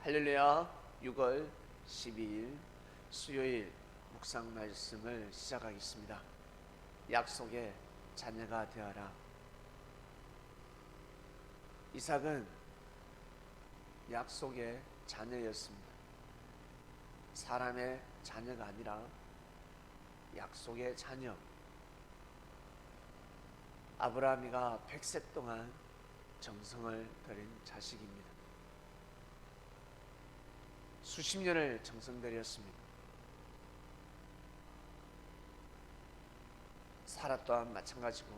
할렐루야. 6월 12일 수요일 묵상 말씀을 시작하겠습니다. 약속의 자녀가 되어라. 이삭은 약속의 자녀였습니다. 사람의 자녀가 아니라 약속의 자녀. 아브라함이가 100세 동안 정성을 들인 자식입니다. 수십 년을 정성 들였습니다. 사라 또한 마찬가지고,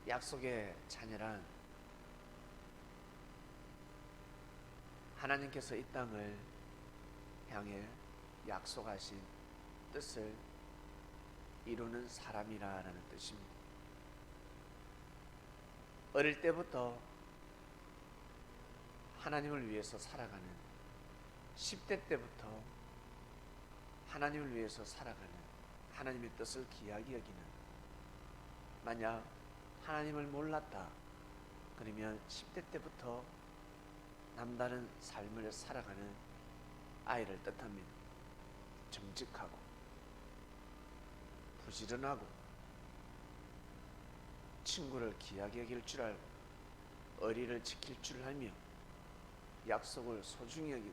약속의 자녀란 하나님께서 이 땅을 향해 약속하신 뜻을 이루는 사람이라는 뜻입니다. 어릴 때부터 하나님을 위해서 살아가는, 10대 때부터 하나님을 위해서 살아가는, 하나님의 뜻을 귀하게 여기는, 만약 하나님을 몰랐다 그러면 10대 때부터 남다른 삶을 살아가는 아이를 뜻합니다. 정직하고 부지런하고 친구를 귀하게 여길 줄 알고 의리를 지킬 줄 알며 약속을 소중히 여기고,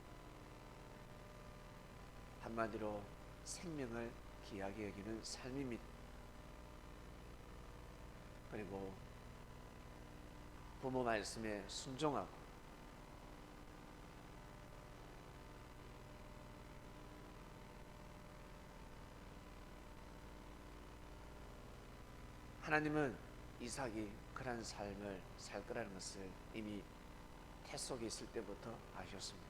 한마디로 생명을 귀하게 여기는 삶입니다. 그리고 부모 말씀에 순종하고, 하나님은 이삭이 그런 삶을 살 거라는 것을 이미 태 속에 있을 때부터 아셨습니다.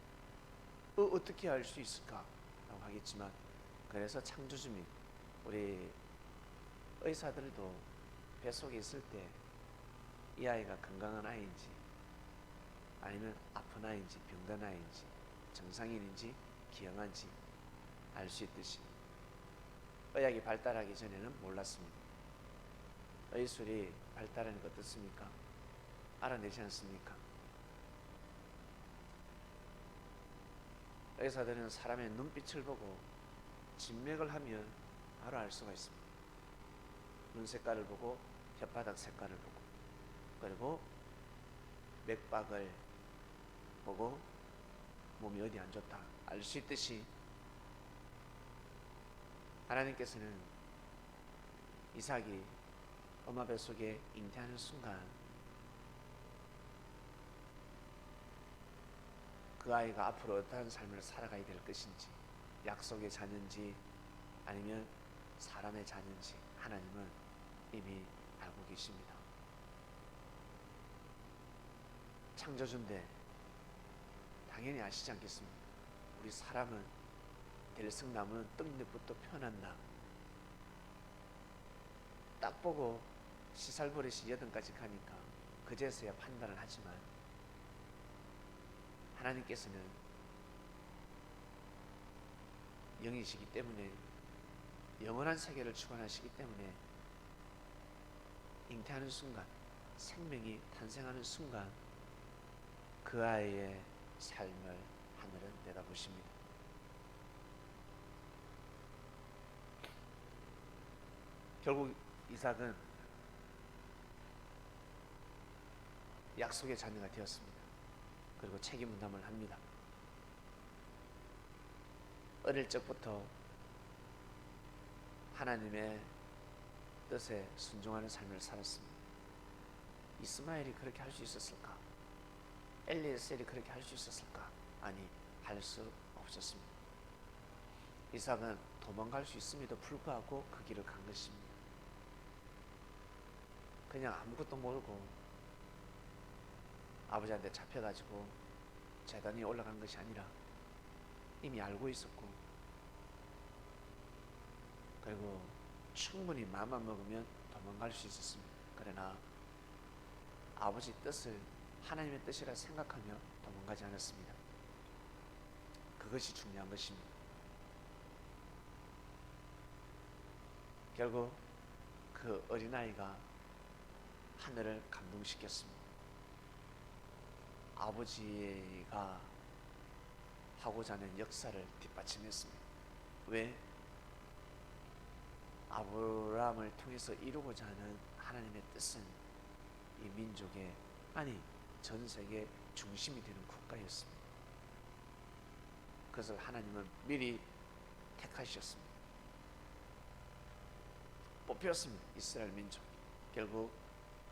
어떻게 알 수 있을까? 라고 하겠지만, 그래서 창조주님, 우리 의사들도 뱃속에 있을 때 이 아이가 건강한 아이인지 아니면 아픈 아이인지 병든 아이인지 정상인인지 기형한지 알 수 있듯이 의학이 발달하기 전에는 몰랐습니다. 의술이 발달하는 것 어떻습니까? 알아내지 않습니까? 의사들은 사람의 눈빛을 보고 진맥을 하면 바로 알 수가 있습니다. 눈 색깔을 보고 혓바닥 색깔을 보고, 그리고 맥박을 보고 몸이 어디 안 좋다 알 수 있듯이, 하나님께서는 이삭이 엄마 뱃속에 잉태하는 순간 그 아이가 앞으로 어떠한 삶을 살아가야 될 것인지, 약속의 자녀인지 아니면 사람의 자녀인지 하나님은 이미 알고 계십니다. 창조주인데 당연히 아시지 않겠습니까? 우리 사람은 들쑥나무는 떡잎부터 펴난다. 딱 보고 시살버릇이 여든까지 가니까 그제서야 판단을 하지만, 하나님께서는 영이시기 때문에, 영원한 세계를 주관하시기 때문에 잉태하는 순간, 생명이 탄생하는 순간 그 아이의 삶을 하늘은 내다보십니다. 결국 이삭은 약속의 자녀가 되었습니다. 그리고 책임 분담을 합니다. 어릴 적부터 하나님의 뜻에 순종하는 삶을 살았습니다. 이스마엘이 그렇게 할 수 있었을까? 엘리에셀이 그렇게 할 수 있었을까? 아니, 할 수 없었습니다. 이삭은 도망갈 수 있음에도 불구하고 그 길을 간 것입니다. 그냥 아무것도 모르고 아버지한테 잡혀가지고 재단에 올라간 것이 아니라 이미 알고 있었고, 그리고 충분히 마음만 먹으면 도망갈 수 있었습니다. 그러나 아버지 뜻을 하나님의 뜻이라 생각하며 도망가지 않았습니다. 그것이 중요한 것입니다. 결국 그 어린아이가 하늘을 감동시켰습니다. 아버지가 하고자 하는 역사를 뒷받침했습니다. 왜? 아브라함을 통해서 이루고자 하는 하나님의 뜻은 이 민족의, 아니 전 세계 중심이 되는 국가였습니다. 그것을 하나님은 미리 택하셨습니다. 뽑혔습니다. 이스라엘 민족. 결국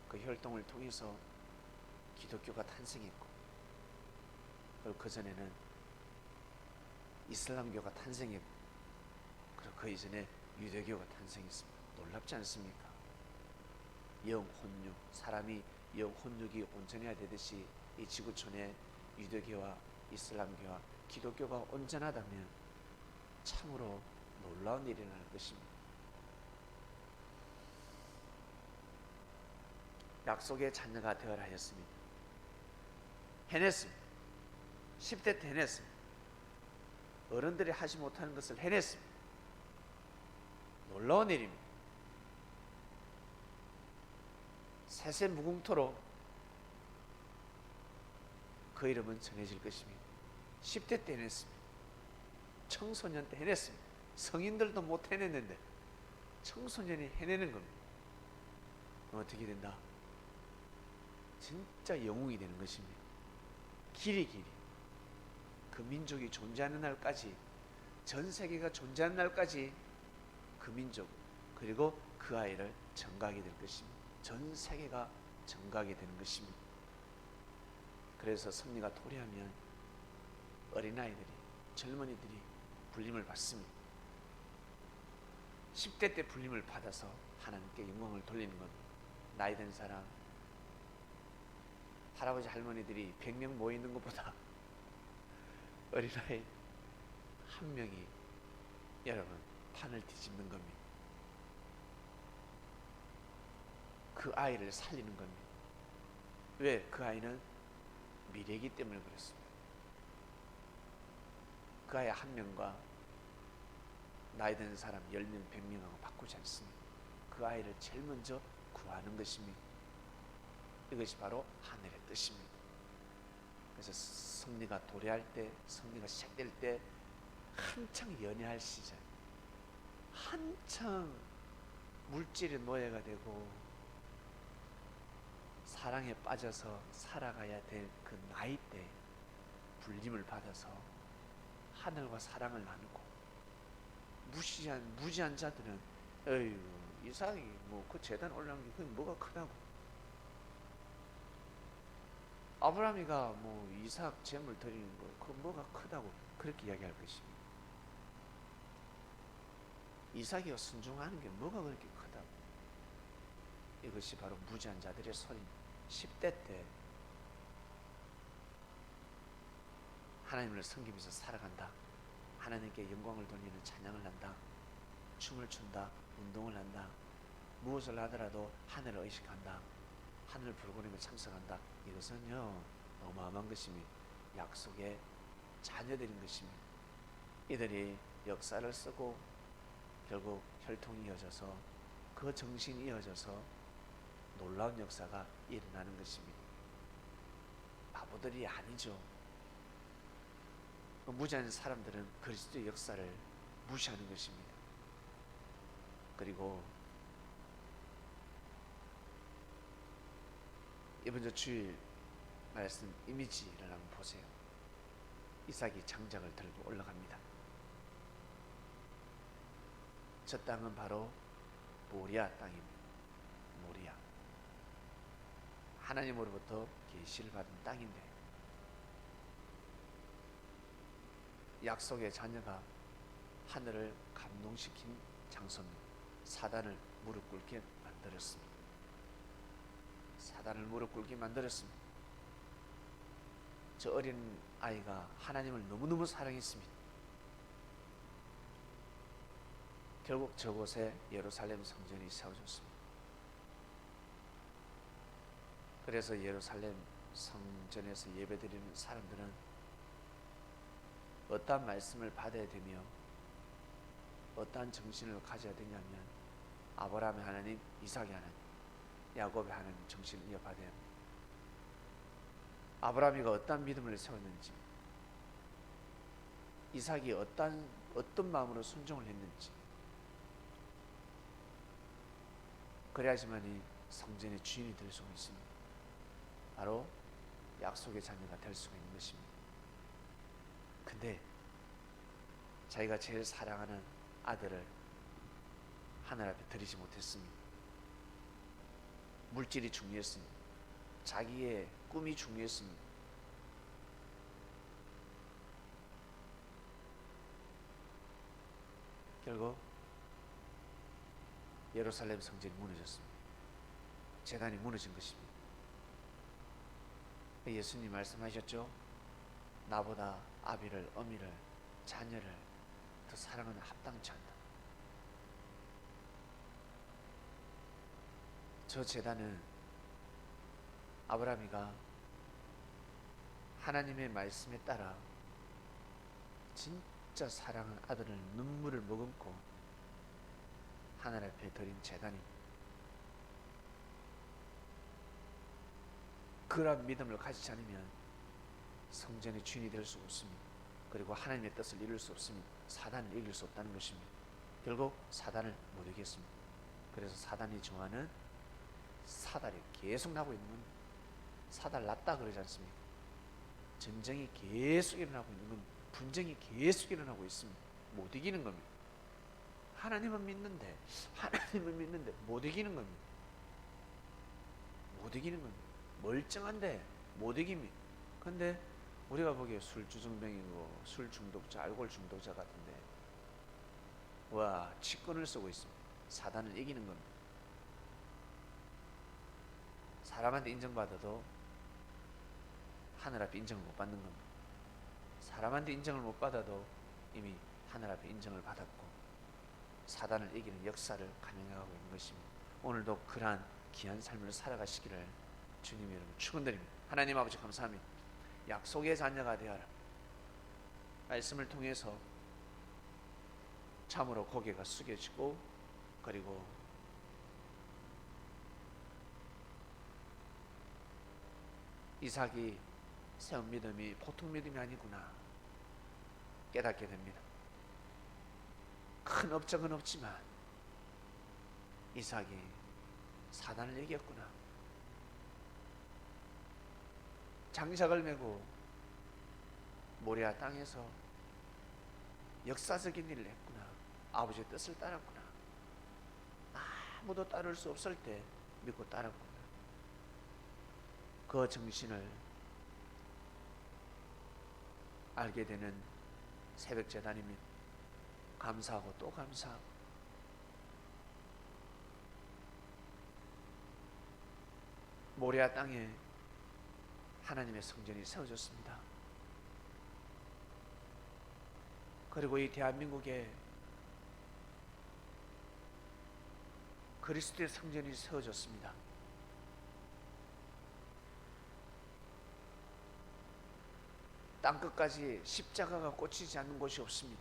그 혈통을 통해서 기독교가 탄생했고, 그리고 그 전에는 이슬람교가 탄생했고, 그리고 그 이전에 유대교가 탄생했습니다. 놀랍지 않습니까? 영혼육, 사람이 영혼육이 온전해야 되듯이 이 지구촌에 유대교와 이슬람교와 기독교가 온전하다면 참으로 놀라운 일이 일어날 것입니다. 약속의 자녀가 되어라 하였습니다. 해냈습니다. 10대 때 해냈습니다. 어른들이 하지 못하는 것을 해냈습니다. 놀라운 일입니다. 세세 무궁토로 그 이름은 전해질 것입니다. 10대 때 해냈습니다. 청소년 때 해냈습니다. 성인들도 못 해냈는데 청소년이 해내는 겁니다. 어떻게 된다? 진짜 영웅이 되는 것입니다. 길이 그 민족이 존재하는 날까지, 전 세계가 존재하는 날까지 그 민족 그리고 그 아이를 전가하게 될 것입니다. 전 세계가 전가하게 되는 것입니다. 그래서 섭리가 도래하면 어린아이들이, 젊은이들이 불림을 받습니다. 10대 때 불림을 받아서 하나님께 영광을 돌리는 겁니다. 나이 든 사람, 할아버지 할머니들이 100명 모이는 것보다 어린아이 한 명이 여러분 판을 뒤집는 겁니다. 그 아이를 살리는 겁니다. 왜? 그 아이는 미래이기 때문에 그렇습니다. 그 아이 한 명과 나이 든 사람 10명, 100명하고 바꾸지 않습니다. 그 아이를 제일 먼저 구하는 것입니다. 이것이 바로 하늘의 뜻입니다. 그래서 섭리가 도래할 때, 섭리가 시작될 때 한창 연애할 시절, 한창 물질의 노예가 되고 사랑에 빠져서 살아가야 될 그 나이 때 불림을 받아서 하늘과 사랑을 나누고, 무지한 자들은 에휴 이삭이 뭐 그 제단 올라온 게 그게 뭐가 크다고, 아브라함이가 뭐 이삭 제물 드리는 거 그 뭐가 크다고 그렇게 이야기할 것입니다. 이삭이가 순종하는 게 뭐가 그렇게 크다고. 이것이 바로 무지한 자들의 소리입니다. 10대 때 하나님을 섬기면서 살아간다. 하나님께 영광을 돌리는 찬양을 한다. 춤을 춘다. 운동을 한다. 무엇을 하더라도 하늘을 의식한다. 하늘 프로그램에 참석한다. 이것은요 어마어마한 것입니다. 약속의 자녀들인 것입니다. 이들이 역사를 쓰고 결국 혈통이 이어져서 그 정신이 이어져서 놀라운 역사가 일어나는 것입니다. 바보들이 아니죠. 무지한 사람들은 그리스도의 역사를 무시하는 것입니다. 그리고 이번 주 주일 말씀 이미지를 한번 보세요. 이삭이 장작을 들고 올라갑니다. 저 땅은 바로 모리아 땅입니다. 모리아. 하나님으로부터 계시를 받은 땅인데 약속의 자녀가 하늘을 감동시킨 장소입니다. 사단을 무릎 꿇게 만들었습니다. 사단을 무릎 꿇게 만들었습니다. 저 어린 아이가 하나님을 너무너무 사랑했습니다. 결국 저곳에 예루살렘 성전이 세워졌습니다. 그래서 예루살렘 성전에서 예배드리는 사람들은 어떠한 말씀을 받아야 되며 어떠한 정신을 가져야 되냐면 아브라함의 하나님, 이삭의 하나님, 야곱의 하나님 정신을 이어받아야 합니다. 아브라함이가 어떠한 믿음을 세웠는지, 이삭이 어떤 마음으로 순종을 했는지, 그래야지만이 성전의 주인이 될 수가 있습니다. 바로 약속의 자녀가 될 수가 있는 것입니다. 근데 자기가 제일 사랑하는 아들을 하늘 앞에 드리지 못했습니다. 물질이 중요했습니다. 자기의 꿈이 중요했습니다. 결국 예루살렘 성전이 무너졌습니다. 제단이 무너진 것입니다. 예수님 말씀하셨죠? 나보다 아비를, 어미를, 자녀를 더 사랑하는 합당치 않다. 저 제단은 아브라함이가 하나님의 말씀에 따라 진짜 사랑하는 아들을 눈물을 머금고 하늘 앞에 드린 제단입니다. 그러한 믿음을 가지지 않으면 성전의 주인이 될 수 없습니다. 그리고 하나님의 뜻을 이룰 수 없습니다. 사단을 이길 수 없다는 것입니다. 결국 사단을 못 이겼습니다. 그래서 사단이 좋아하는 사달이 계속 나고 있는 겁니다. 사달 났다 그러지 않습니까? 전쟁이 계속 일어나고 있는 겁니다. 분쟁이 계속 일어나고 있습니다. 못 이기는 겁니다. 하나님은 믿는데 못 이기는 겁니다. 못 이기는 겁니다. 멀쩡한데 못 이깁니다. 근데 우리가 보기에 술주정뱅이고 술 중독자, 알코올 중독자 같은데 와, 치권을 쓰고 있습니다. 사단을 이기는 겁니다. 사람한테 인정받아도 하늘 앞에 인정을 못 받는 겁니다. 사람한테 인정을 못 받아도 이미 하늘 앞에 인정을 받았고 사단을 이기는 역사를 감행하고 있는 것입니다. 오늘도 그러한 귀한 삶을 살아가시기를 주님 여러분 축원드립니다. 하나님 아버지 감사합니다. 약속의 자녀가 되어라. 말씀을 통해서 참으로 고개가 숙여지고 그리고 이삭이 세운 믿음이 보통 믿음이 아니구나 깨닫게 됩니다. 큰 업적은 없지만 이삭이 사단을 이겼구나. 장작을 메고 모리아 땅에서 역사적인 일을 했구나. 아버지의 뜻을 따랐구나. 아무도 따를 수 없을 때 믿고 따랐구나. 그 정신을 알게 되는 새벽 제단입니다. 감사하고 또 감사하고 모리아 땅에 하나님의 성전이 세워졌습니다. 그리고 이 대한민국에 그리스도의 성전이 세워졌습니다. 땅끝까지 십자가가 꽂히지 않는 곳이 없습니다.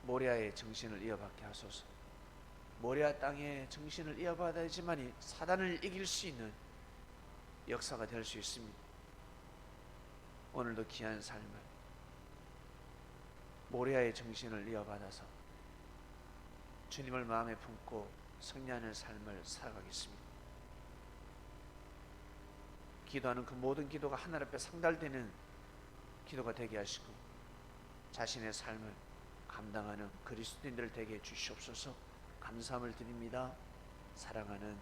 모리아의 정신을 이어받게 하소서. 모리아 땅의 정신을 이어받아야지만이 사단을 이길 수 있는 역사가 될 수 있습니다. 오늘도 귀한 삶을 모리아의 정신을 이어받아서 주님을 마음에 품고 승리하는 삶을 살아가겠습니다. 기도하는 그 모든 기도가 하늘 앞에 상달되는 기도가 되게 하시고 자신의 삶을 감당하는 그리스도인들 되게 주시옵소서. 감사함을 드립니다. 사랑하는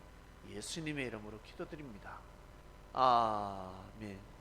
예수님의 이름으로 기도드립니다. 아멘.